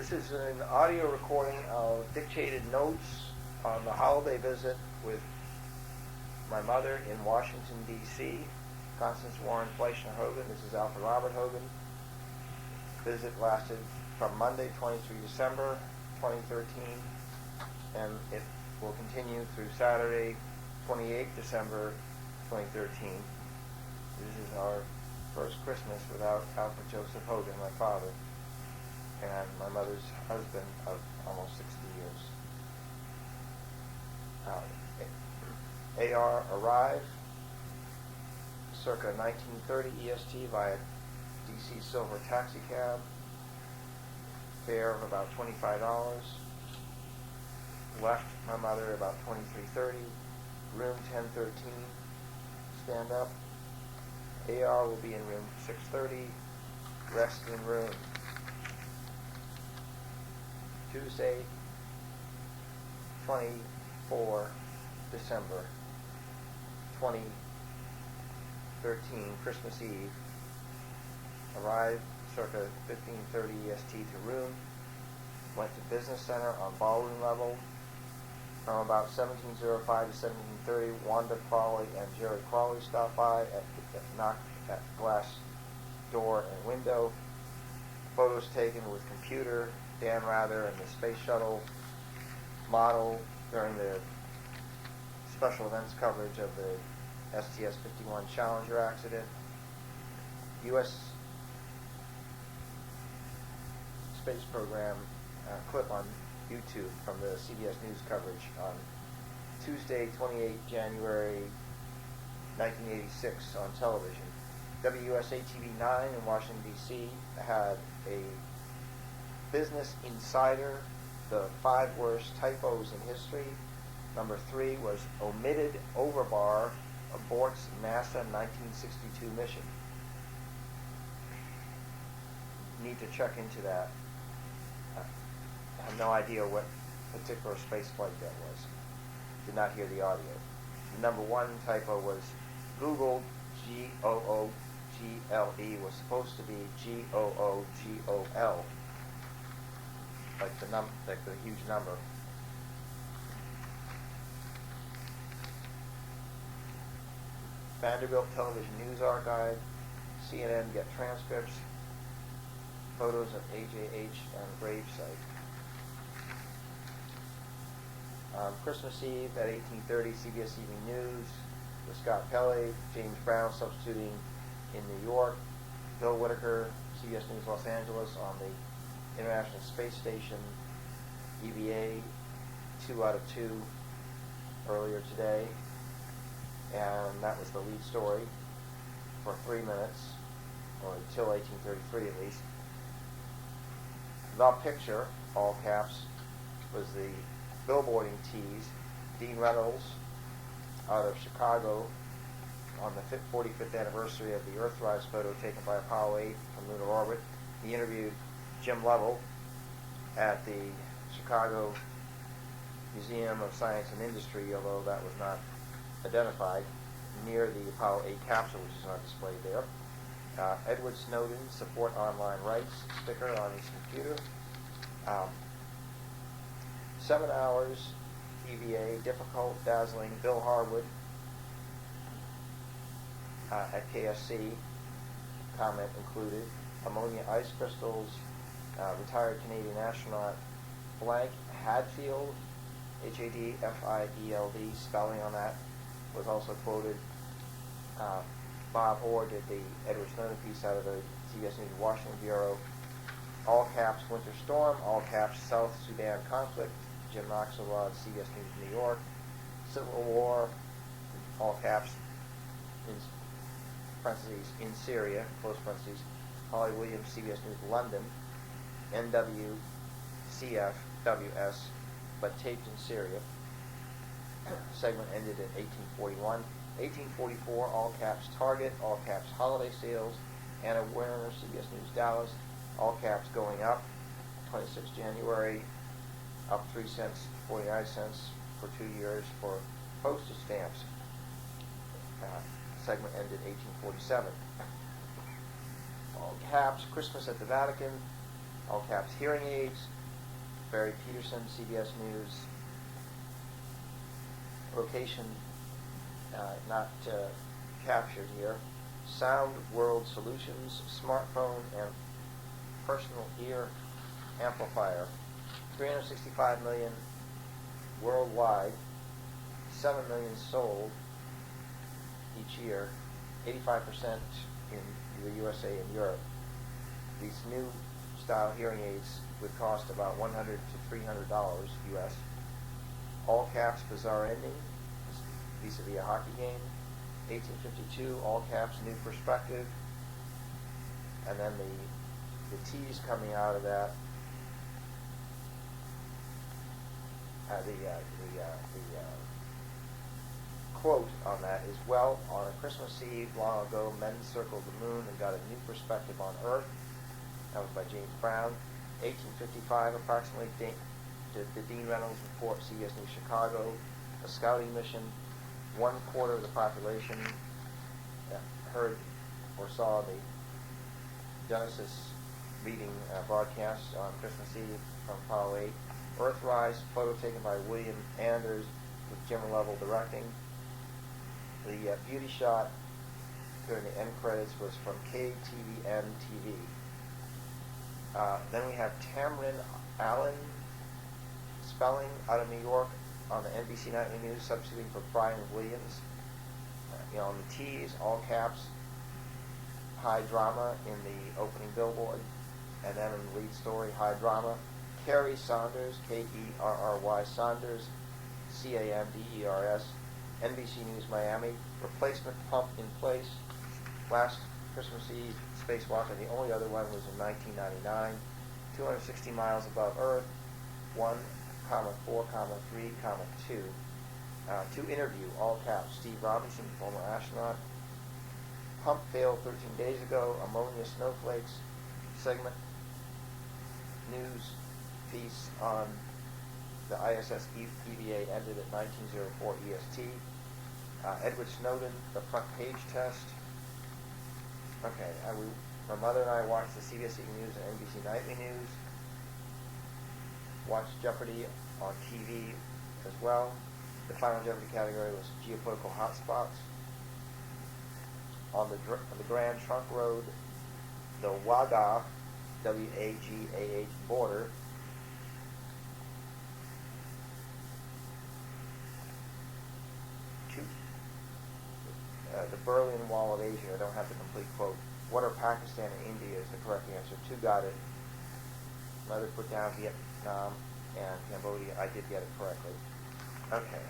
This is an audio recording of dictated notes on the holiday visit with my mother in Washington, D.C., Constance Warren Fleischner Hogan. This is Alfred Robert Hogan. Visit lasted from Monday, 23 December 2013, and it will continue through Saturday, 28 December 2013. This is our first Christmas without Alfred Joseph Hogan, my father, and my mother's husband of almost 60 years. AR arrived circa 1930 EST via DC Silver taxi cab, fare of about $25. Left my mother about 23:30, room 1013, stand up. AR will be in room 630, rest in room. Tuesday, 24 December 2013, Christmas Eve. Arrived circa 15:30 EST to room. Went to Business Center on ballroom level. From about 17:05 to 17:30, Wanda Crawley and Jerry Crawley stopped by knocked at glass door and window. Photos taken with computer, Dan Rather and the space shuttle model during the special events coverage of the STS-51 Challenger accident. U.S. space program clip on YouTube from the CBS News coverage on Tuesday, 28 January 1986 on television. WUSA TV 9 in Washington, D.C. had a Business Insider, the 5 worst typos in history. Number 3 was omitted overbar aborts NASA 1962 mission. Need to check into that. I have no idea what particular space flight that was. Did not hear the audio. The number 1 typo was Google Google was supposed to be Googol, like the huge number. Vanderbilt Television News Archive, CNN get transcripts, photos of AJH and gravesite. Christmas Eve at 18:30, CBS Evening News with Scott Pelley, James Brown substituting in New York, Bill Whitaker, CBS News Los Angeles on the International Space Station, EVA 2 out of 2 earlier today, and that was the lead story for 3 minutes, or until 1833 at least. The picture, all caps, was the billboarding tease, Dean Reynolds out of Chicago on the 45th anniversary of the Earthrise photo taken by Apollo 8 from lunar orbit. He interviewed Jim Lovell at the Chicago Museum of Science and Industry, although that was not identified, near the Apollo 8 capsule, which is on display there. Edward Snowden, support online rights, sticker on his computer. 7 hours, EVA, difficult, dazzling, Bill Harwood at KSC, comment included. Ammonia ice crystals, retired Canadian astronaut Blank Hadfield, Hadfield, spelling on that was also quoted. Bob Orr did the Edward Snowden piece out of the CBS News Washington Bureau. All caps, winter storm, all caps, South Sudan conflict, Jim Axelrod, CBS News New York. Civil war, all caps, in parentheses, in Syria, close parentheses. Holly Williams, CBS News London, NWCFWS, but taped in Syria. Segment ended in 1841. 1844, all caps, Target, all caps, holiday sales. Anna Werner, CBS News Dallas, all caps, going up. 26 January, up 3 cents, 49 cents for 2 years for postage stamps. Segment ended 1847. All caps, Christmas at the Vatican, all caps, hearing aids, Barry Peterson, CBS News. Location not captured here. Sound World Solutions, smartphone and personal ear amplifier. 365 million worldwide, 7 million sold each year, 85% in the USA and Europe. These new style hearing aids would cost about $100 to $300 US. All caps, bizarre ending, vis-a-vis a hockey game. 1852, all caps, new perspective. And then the T's coming out of that. Quote on that is, well, on a Christmas Eve long ago, men circled the moon and got a new perspective on Earth. That was by James Brown. 1855, approximately, the Dean Reynolds report, CBS News Chicago, a scouting mission. 1/4 of the population heard or saw the Genesis reading broadcast on Christmas Eve from Apollo 8. Earthrise, photo taken by William Anders with Jim Lovell directing. The beauty shot during the end credits was from KTVN TV. Then we have Tamron Allen spelling out of New York on the NBC Nightly News, substituting for Brian Williams. On the T's, all caps, high drama in the opening billboard, and then in the lead story, high drama. Kerry Saunders, Kerry Saunders, Canders, NBC News Miami, replacement pump in place. Last Christmas Eve spacewalk, and the only other one was in 1999. 260 miles above Earth, 1,4,3,2. To interview, all caps, Steve Robinson, former astronaut. Pump failed 13 days ago, ammonia snowflakes, segment, news piece on the ISS EVA ended at 1904 EST. Edward Snowden, the front page test. Okay, my mother and I watched the CBS News and NBC Nightly News. Watched Jeopardy on TV as well. The final Jeopardy category was geopolitical hotspots. On the Grand Trunk Road, the Wagah, W-A-G-A-H border. The Berlin Wall of Asia. I don't have the complete quote. What are Pakistan and India is the correct answer. 2 got it. Mother put down Vietnam and Cambodia. I did get it correctly. Okay.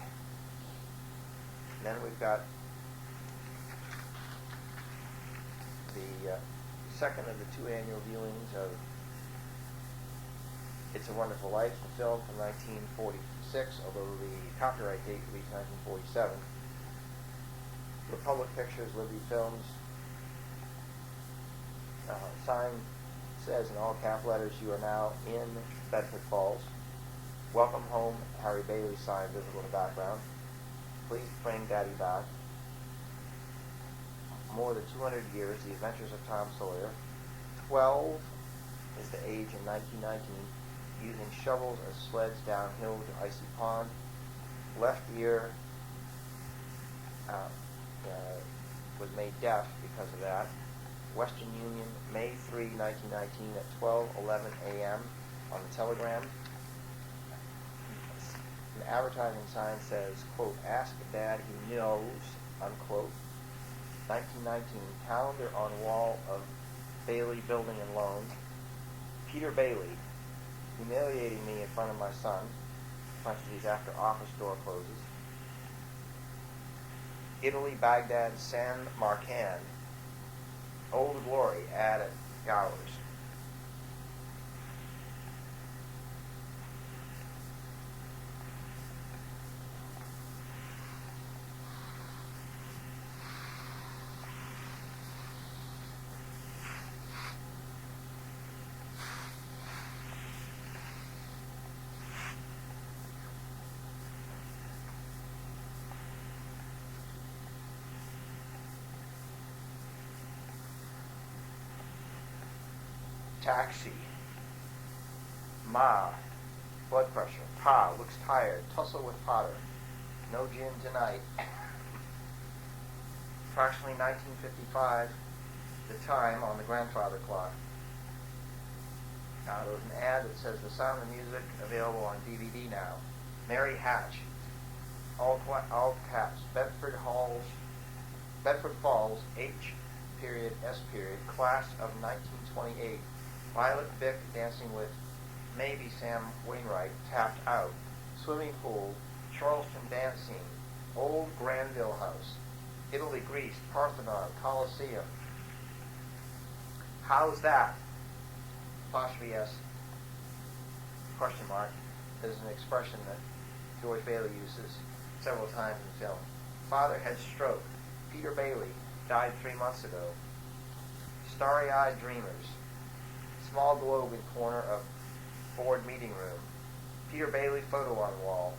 And then we've got the second of the 2 annual viewings of It's a Wonderful Life, the film from 1946, although the copyright date reached 1947. Republic Pictures, Liberty Films. Sign says in all cap letters, you are now in Bedford Falls. Welcome home, Harry Bailey sign visible in the background. Please bring Daddy back. More than 200 years, The Adventures of Tom Sawyer. 12 is the age in 1919, using shovels as sleds downhill to Icy Pond. Left ear was made deaf because of that. Western Union, May 3, 1919 at 12:11 a.m. on the telegram. An advertising sign says, quote, ask Dad, he knows, unquote. 1919, calendar on wall of Bailey Building and Loan. Peter Bailey, humiliating me in front of my son. Parentheses after office door closes. Italy, Baghdad, San Marcan. Old Glory, add at Gowers. Taxi. Ma. Blood pressure. Pa looks tired. Tussle with Potter. No gin tonight. Approximately 1955, the time on the grandfather clock. There was an ad that says The Sound of Music available on DVD now. Mary Hatch. All caps. Bedford Falls, H period, S period, class of 1928. Violet Vick dancing with maybe Sam Wainwright, tapped out. Swimming pool, Charleston dance scene, old Granville House, Italy, Greece, Parthenon, Colosseum. How's that? Apostrophe S, question mark, is an expression that George Bailey uses several times in the film. Father had stroke. Peter Bailey died 3 months ago. Starry-eyed dreamers. Small globe in corner of board meeting room. Peter Bailey photo on wall.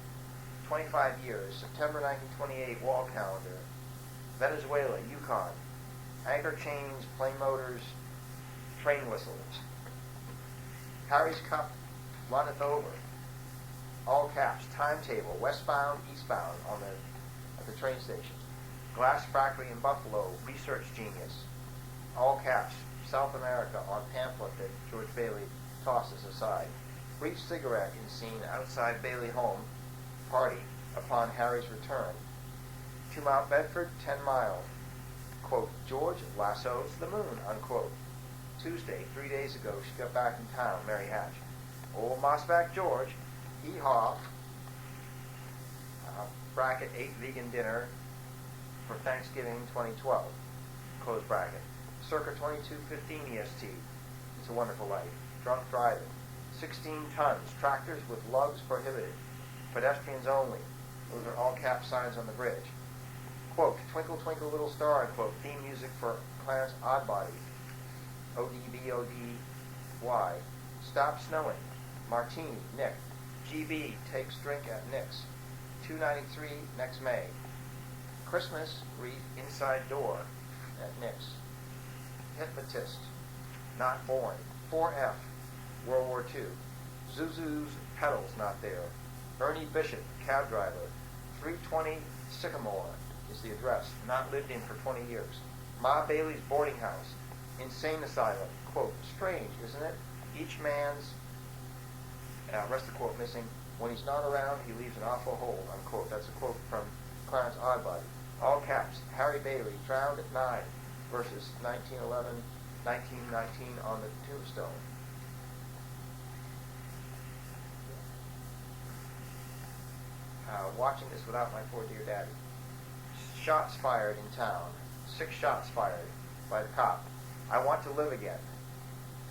25 years. September 1928 wall calendar. Venezuela, Yukon. Anchor chains, plane motors, train whistles. Harry's cup runneth over. All caps. Timetable. Westbound, eastbound at the train station. Glass factory in Buffalo. Research genius. All caps. South America on pamphlet that George Bailey tosses aside. Brief cigarette in scene outside Bailey home. Party upon Harry's return. To Mount Bedford, 10 miles. Quote, George lassos the moon, unquote. Tuesday, 3 days ago, she got back in town, Mary Hatch. Old Mossback George, hee-haw. Bracket, ate vegan dinner for Thanksgiving 2012. Close bracket. Circa 22:15 EST. It's a Wonderful Life. Drunk driving. 16 tons. Tractors with lugs prohibited. Pedestrians only. Those are all cap signs on the bridge. Quote, Twinkle Twinkle Little Star, unquote. Theme music for Clarence Oddbody. ODBODY. Stop Snowing. Martini, Nick. GB takes drink at Nick's. 293 next May. Christmas wreath inside door at Nick's. Hypnotist, not born. 4F, World War II. Zuzu's pedals not there. Ernie Bishop, cab driver. 320 Sycamore is the address. Not lived in for 20 years. Ma Bailey's boarding house. Insane asylum. Quote, strange, isn't it? Each man's, rest of the quote missing, when he's not around, he leaves an awful hole, unquote. That's a quote from Clarence Oddbody. All caps. Harry Bailey, drowned at 9, versus 1911, 1919 on the tombstone. Watching this without my poor dear daddy. Shots fired in town. 6 shots fired by the cop. I want to live again,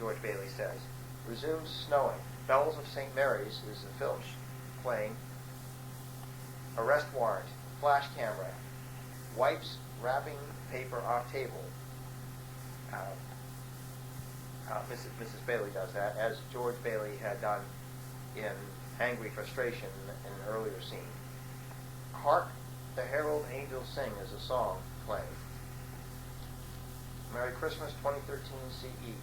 George Bailey says. Resumes snowing. Bells of St. Mary's is the film playing. Arrest warrant. Flash camera. Wipes wrapping paper off table. Mrs. Bailey does that, as George Bailey had done in Angry Frustration in an earlier scene. Hark the Herald Angels Sing is a song playing. Merry Christmas 2013 CE.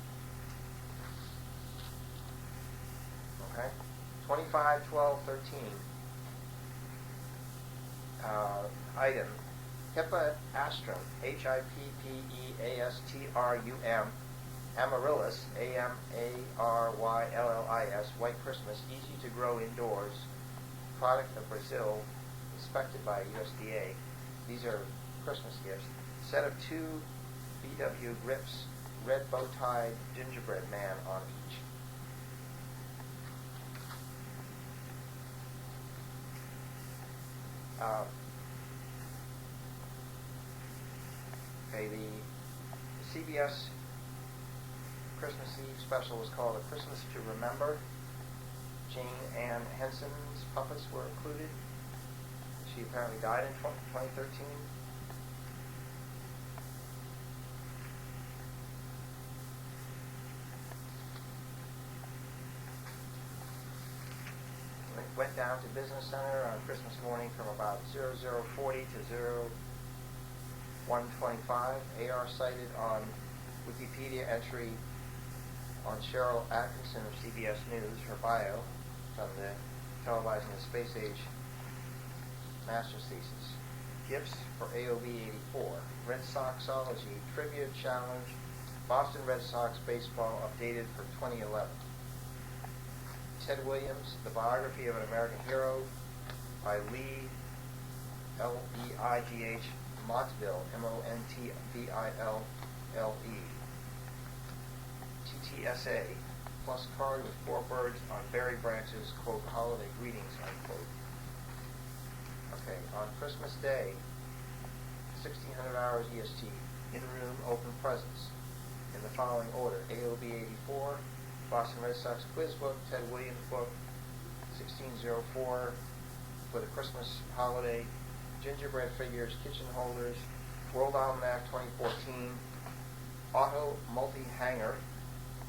Okay? 25, 12, 13. Item. Hippoastrum, Hippeastrum, Amaryllis, Amaryllis, White Christmas, easy to grow indoors, product of Brazil, inspected by USDA. These are Christmas gifts. Set of 2 VW grips, red bow-tied gingerbread man on each. Okay, the CBS Christmas Eve special was called A Christmas to Remember. Jane Ann Henson's puppets were included. She apparently died in 2013. Went down to Business Center on Christmas morning from about 0040 to 0125. AR cited on Wikipedia entry on Cheryl Atkinson of CBS News, her bio. from the televising the space age master's thesis. Gifts for AOB 84. Red Soxology Trivia Challenge. Boston Red Sox Baseball updated for 2011. Ted Williams, The Biography of an American Hero by Lee, L-E-I-G-H, Montville, M-O-N-T-V-I-L-L-E. TTSA, plus card with 4 birds on berry branches, quote, holiday greetings, unquote. Okay, on Christmas Day, 1600 hours EST, in-room open presents in the following order: AOB 84, Boston Red Sox quiz book, Ted Williams book, 1604 for the Christmas holiday, gingerbread figures, kitchen holders, World Almanac 2014, auto multi-hanger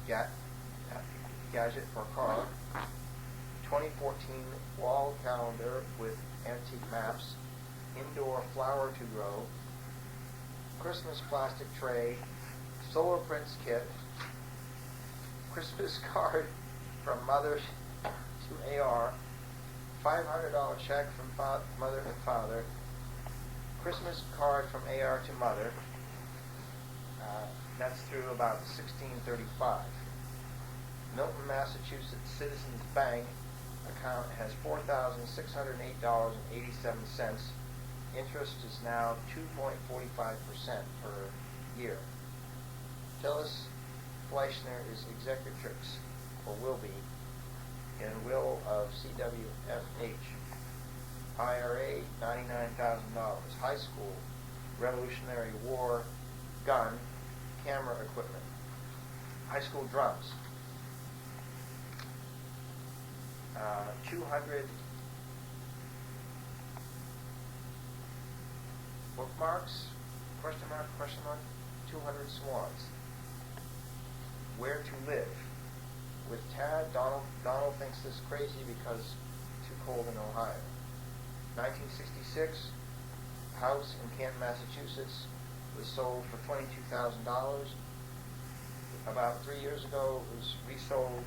gadget for a car, 2014 wall calendar with antique maps, indoor flower to grow, Christmas plastic tray, solar prints kit, Christmas card from mother to AR, $500 check from mother and father, Christmas card from AR to mother. That's through about 1635. Milton, Massachusetts Citizens Bank account has $4,608.87. Interest is now 2.45% per year. Phyllis Fleischner is executrix, or will be, in will of CWFH. IRA, $99,000. High school, Revolutionary War gun, camera equipment. High school drums. 200 bookmarks, question mark, 200 swans. Where to live. With Tad, Donald thinks this crazy because too cold in Ohio. 1966, house in Canton, Massachusetts was sold for $22,000. About 3 years ago, it was resold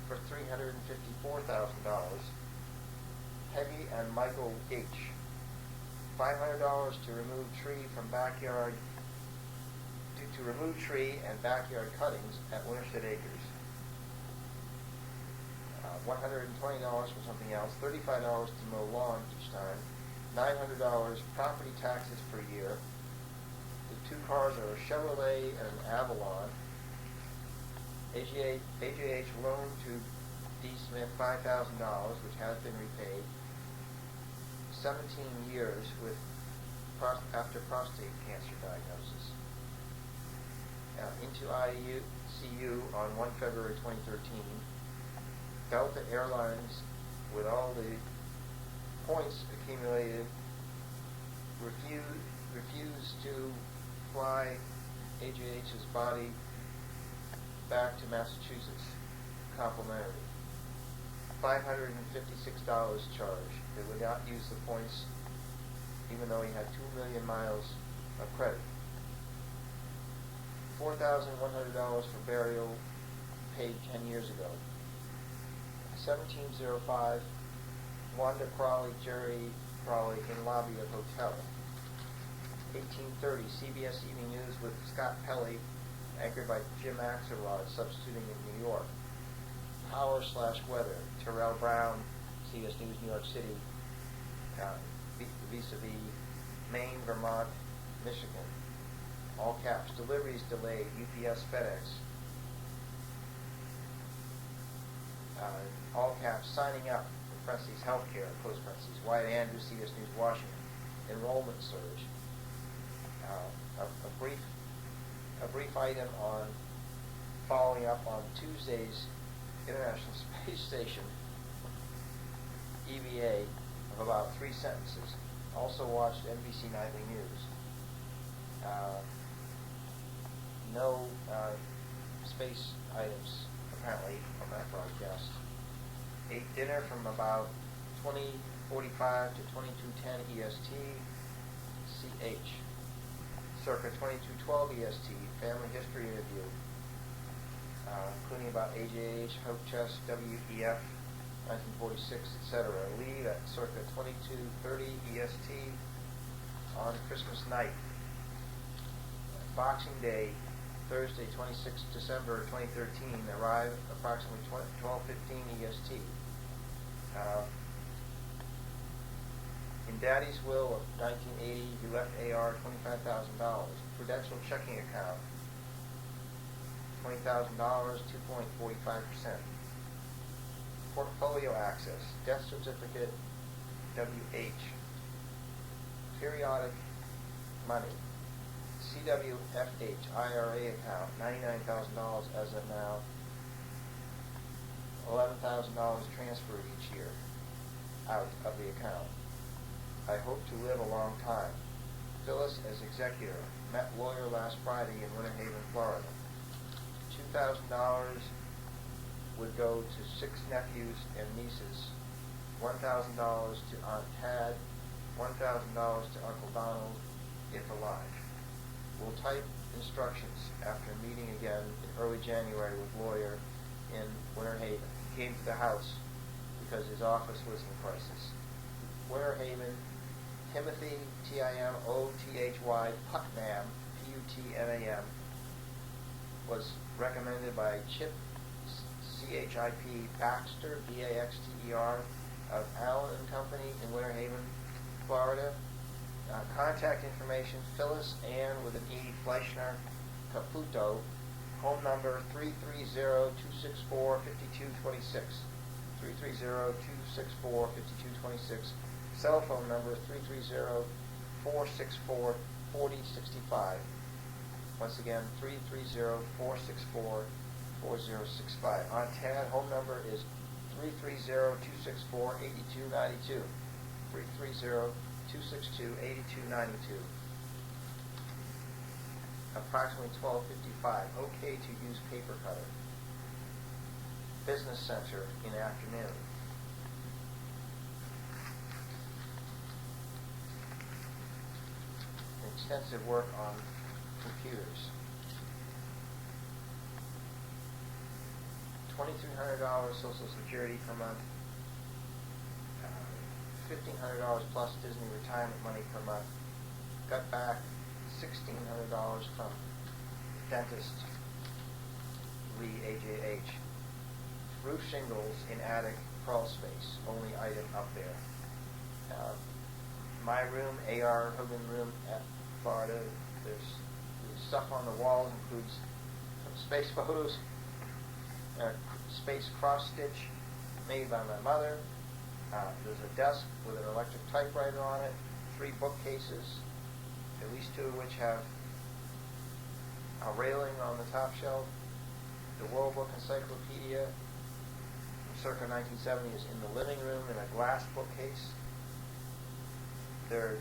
for $354,000. Peggy and Michael H. $500 to remove tree from backyard to remove tree and backyard cuttings at Winterstead Acres. $120 for something else. $35 to mow lawn each time. $900 property taxes per year. The 2 cars are a Chevrolet and an Avalon. AJH loan to D. Smith $5,000, which has been repaid. 17 years with after prostate cancer diagnosis. Into ICU on 1 February 2013. Delta Airlines, with all the points accumulated, refused to fly AJH's body back to Massachusetts, complimentary. $556 charge. They would not use the points, even though he had 2 million miles of credit. $4,100 for burial, paid 10 years ago. 1705, Wanda Crawley, Jerry Crawley in lobby of hotel. 1830, CBS Evening News with Scott Pelley, anchored by Jim Axelrod, substituting in New York. Power/weather, Terrell Brown, CBS News, New York City, vis-a-vis Maine, Vermont, Michigan. All caps, deliveries delayed, UPS, FedEx. All caps, signing up for parentheses, healthcare, close parentheses. Wyatt Andrews, CBS News, Washington. Enrollment surge. A brief item on following up on Tuesday's International Space Station EVA of about 3 sentences. Also watched NBC Nightly News. No space items apparently from that broadcast. Ate dinner from about 20:45 to 22:10 EST, CH. Circa 22:12 EST, family history interview, including about AJH, Hope Chest, WEF, 1946, etc. Leave at circa 22:30 EST on Christmas night. Boxing Day, Thursday, 26 December 2013. Arrive approximately 12:15 EST. In Daddy's will of 1980, he left AR $25,000. Prudential checking account, $20,000, 2.45%. Portfolio access, death certificate, WH. Periodic money, CWFH, IRA account, $99,000 as of now. $11,000 transferred each year out of the account. I hope to live a long time. Phyllis as executor. Met lawyer last Friday in Winter Haven, Florida. $2,000 would go to 6 nephews and nieces. $1,000 to Aunt Tad. $1,000 to Uncle Donald, if alive. We'll type instructions after meeting again in early January with lawyer in Winter Haven. He came to the house because his office was in crisis. Winter Haven, Timothy, Timothy, Putnam, Putnam, was recommended by Chip, CHIP, Baxter, BAXTER, of Allen and Company in Winter Haven, Florida. Contact information, Phyllis Ann with an E, Fleischner, Caputo, home number 330-264-5226, 330-264-5226, cell phone number 330-464-4065. Once again, 330-464-4065. On TAD, home number is 330-264-8292, 330-262-8292. Approximately 12:55. Okay to use paper cutter. Business Center in afternoon. Extensive work on computers. $2,300 Social Security per month. $1,500 plus Disney retirement money per month. Got back $1,600 from dentist Lee, AJH. Roof shingles in attic, crawl space, only item up there. My room, AR Hogan room at Florida, there's stuff on the walls, includes some space photos, space cross stitch made by my mother. There's a desk with an electric typewriter on it, 3 bookcases, at least 2 of which have a railing on the top shelf. The World Book Encyclopedia from circa 1970 is in the living room in a glass bookcase. There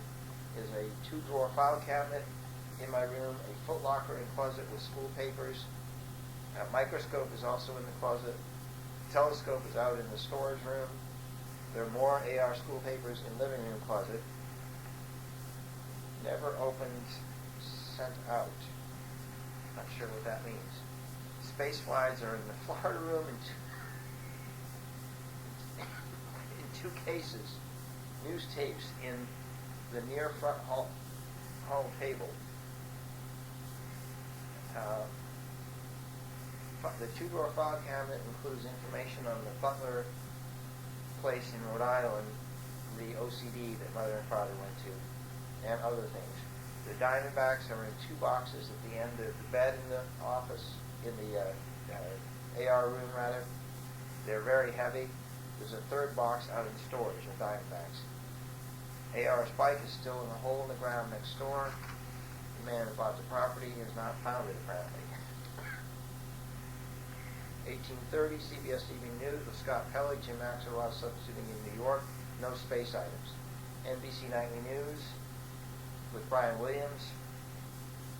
is a 2-drawer file cabinet in my room, a footlocker and closet with school papers. A microscope is also in the closet. Telescope is out in the storage room. There are more AR school papers in living room closet. Never opened, sent out. Not sure what that means. Space slides are in the Florida room in 2 cases. News tapes in the near front hall table. The 2-drawer file cabinet includes information on the Butler place in Rhode Island, the OCD that Mother and Father went to, and other things. The Diamondbacks are in 2 boxes at the end of the bed in the office, in the AR room rather. They're very heavy. There's a 3rd box out in storage of Diamondbacks. AR's bike is still in a hole in the ground next door. The man who bought the property has not found it, apparently. 1830, CBS Evening News with Scott Pelley, Jim Axelrod substituting in New York. No space items. NBC Nightly News with Brian Williams.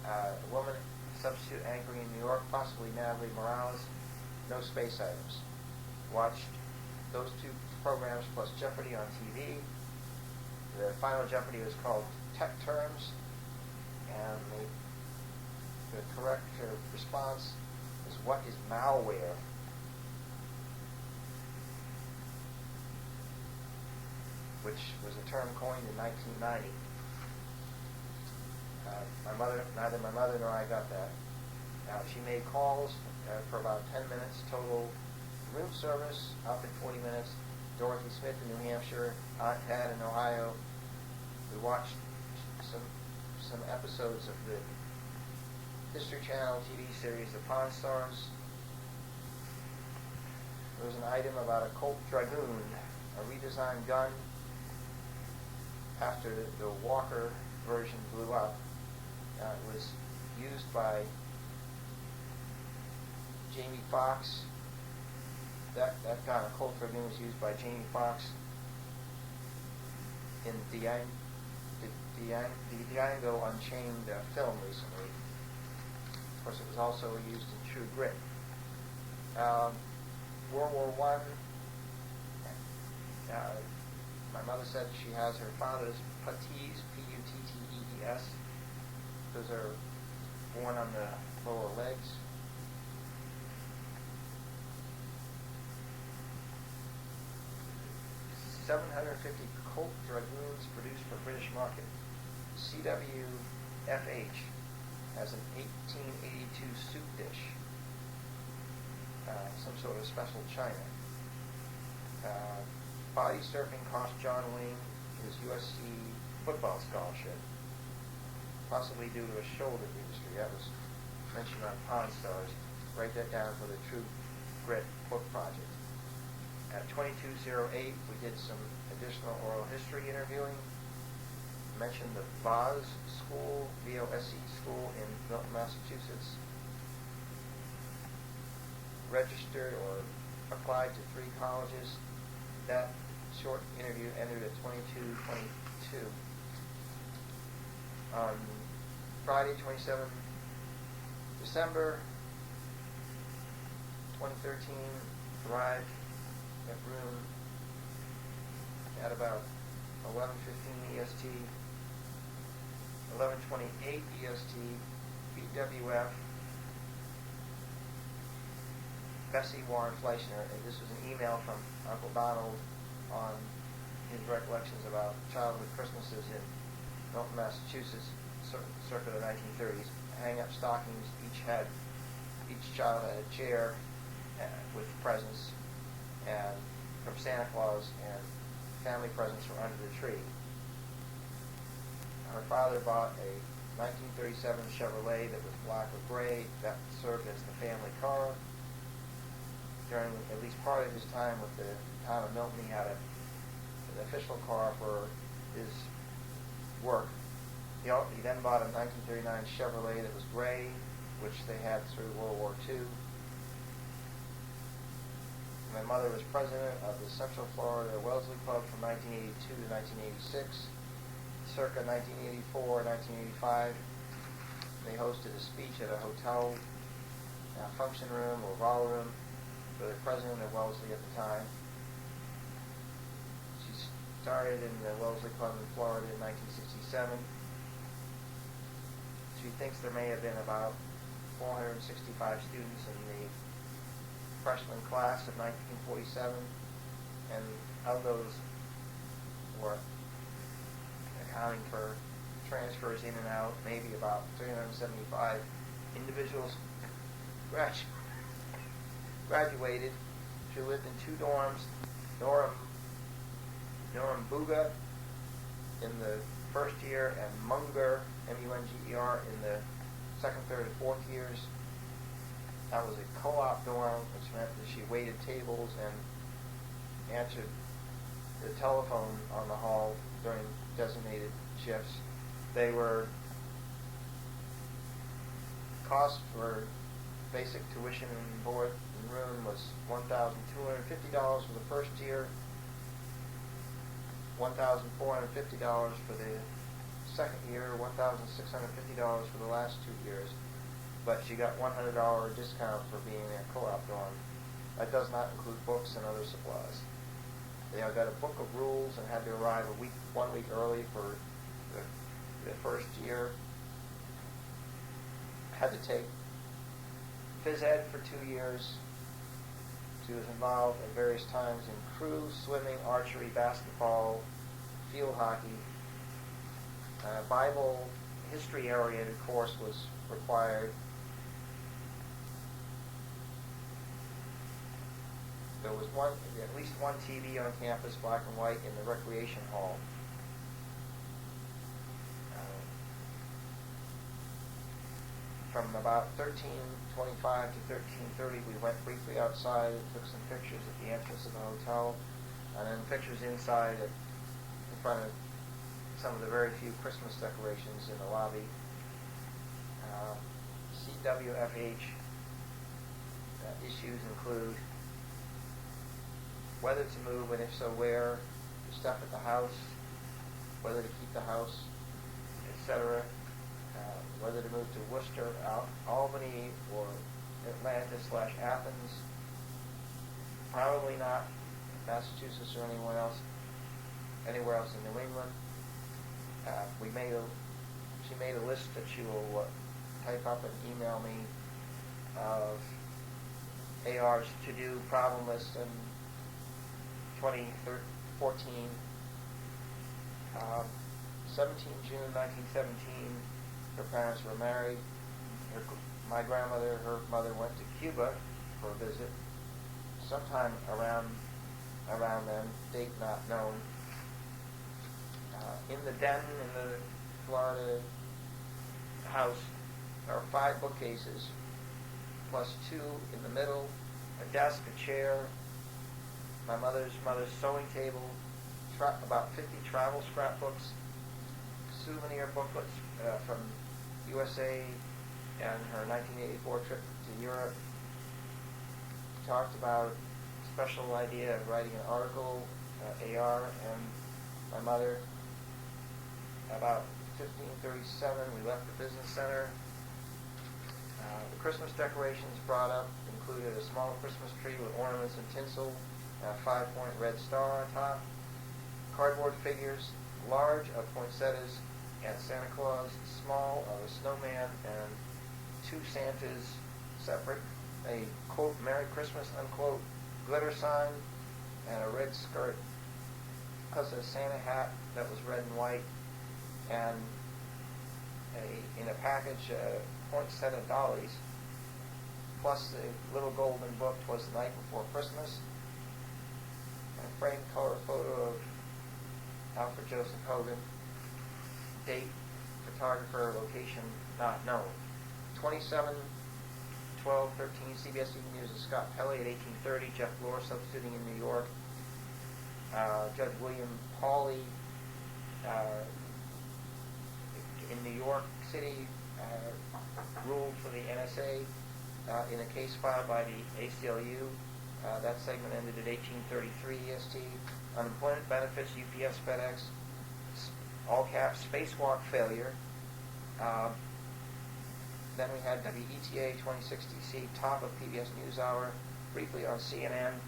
A woman substitute anchoring in New York, possibly Natalie Morales. No space items. Watched those 2 programs plus Jeopardy on TV. The final Jeopardy was called Tech Terms, and the correct response is, what is malware? which was a term coined in 1990. Neither my mother nor I got that. She made calls for about 10 minutes total. Room service up in 40 minutes. Dorothy Smith in New Hampshire, Aunt Pat in Ohio. We watched some episodes of the History Channel TV series The Pawn Stars. There was an item about a Colt Dragoon, a redesigned gun after the Walker version blew up. It was used by Jamie Foxx. That gun, a Colt Dragoon, was used by Jamie Foxx in the Django Unchained film recently. Of course, it was also used in True Grit. World War I. My mother said she has her father's puttees, P-U-T-T-E-E-S. Those are worn on the lower legs. $750 Colt Dragoons produced for British market. CWFH has an 1882 soup dish, some sort of special china. Body surfing cost John Wayne his USC football scholarship, possibly due to a shoulder injury. That was mentioned on Pawn Stars. Write that down for the True Grit book project. At 2208, we did some additional oral history interviewing. Mentioned the VOSE school, VOSE school in Milton, Massachusetts. Registered or applied to 3 colleges. That short interview ended at 22:22. On Friday, 27 December 2013, arrived at room at about 11:15 EST, 11:28 EST, BWF, Bessie Warren Fleischner, and this was an email from Uncle Donald on his recollections about childhood Christmases in Milton, Massachusetts, circa the 1930s. Hang-up stockings, each child had a chair with presents, and from Santa Claus, and family presents were under the tree. Her father bought a 1937 Chevrolet that was black or gray. That served as the family car. During at least part of his time with the town of Milton, he had an official car for his work. He then bought a 1939 Chevrolet that was gray, which they had through World War II. My mother was president of the Central Florida Wellesley Club from 1982 to 1986. Circa 1984-1985, they hosted a speech at a hotel, a function room or ballroom for the president of Wellesley at the time. She started in the Wellesley Club in Florida in 1967. She thinks there may have been about 465 students in the freshman class of 1947, and of those were accounting for transfers in and out, maybe about 375 individuals graduated. She lived in 2 dorms, Norimbuga in the first year, and Munger, M-U-N-G-E-R, in the second, third, and fourth years. That was a co-op dorm, which meant that she waited tables and answered the telephone on the hall during designated shifts. Cost for basic tuition and board and room was $1,250 for the first year, $1,450 for the second year, $1,650 for the last 2 years. But she got $100 discount for being a co-op dorm. That does not include books and other supplies. They got a book of rules and had to arrive 1 week early for the first year. Had to take phys ed for 2 years. She was involved at various times in crew, swimming, archery, basketball, field hockey. Bible history-oriented course was required. There was at least one TV on campus, black and white, in the recreation hall. From about 13:25 to 13:30, we went briefly outside and took some pictures at the entrance of the hotel, and then pictures inside in front of some of the very few Christmas decorations in the lobby. CWFH issues include whether to move, and if so where, stuff at the house, whether to keep the house, etc., whether to move to Worcester, Albany, or Atlanta/Athens. Probably not Massachusetts or anywhere else in New England. She made a list that she will type up and email me of AR's to-do problem list in 2014. 17 June 1917, her parents were married. My grandmother, her mother, went to Cuba for a visit sometime around then, date not known. In the den in the Florida house there are 5 bookcases, plus 2 in the middle, a desk, a chair, my mother's sewing table, about 50 travel scrapbooks, souvenir booklets from USA and her 1984 trip to Europe. Talked about a special idea of writing an article, AR and my mother. About 15:37, we left the business center. The Christmas decorations brought up included a small Christmas tree with ornaments and tinsel, a 5-point red star on top, cardboard figures, large of poinsettias and Santa Claus, small of a snowman and 2 Santas separate, a quote Merry Christmas unquote glitter sign, and a red skirt, plus a Santa hat that was red and white, and in a package poinsettia dollies, plus the little golden book "'Twas the Night Before Christmas," and a framed color photo of Alfred Joseph Hogan, date, photographer, location not known. 27/12/13, CBS Evening News of Scott Pelley at 18:30, Jeff Lohr substituting in New York, Judge William Hawley in New York City ruled for the NSA in a case filed by the ACLU. That segment ended at 18:33 EST. Unemployment benefits, UPS, FedEx, all caps, spacewalk failure. Then we had WETA 2060C, top of PBS NewsHour, briefly on CNN,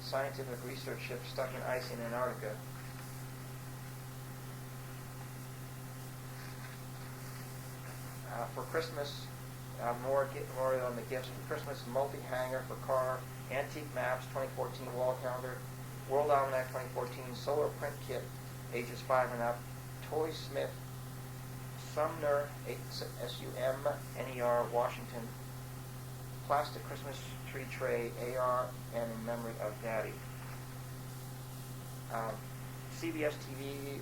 scientific research ship stuck in ice in Antarctica. For Christmas, more on the gifts for Christmas: multi-hanger for car, antique maps, 2014 wall calendar, World Almanac 2014, solar print kit, ages 5 and up, Toy Smith, Sumner, SUMNER, Washington, plastic Christmas tree tray, AR, and in memory of Daddy. CBS TV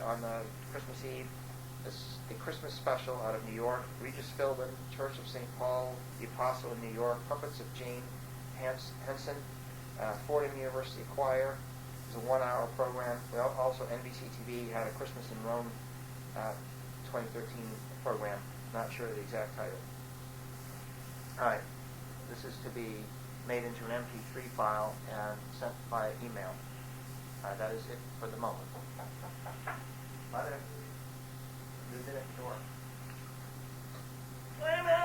on Christmas Eve, a Christmas special out of New York, Regis Philbin, Church of St. Paul, the Apostle in New York, puppets of Jane Henson, Fordham University Choir. It was a 1-hour program. Also, NBC TV had a Christmas in Rome 2013 program. Not sure of the exact title. All right. This is to be made into an MP3 file and sent via email. That is it for the moment. Mother, you did it, door. Wait a minute.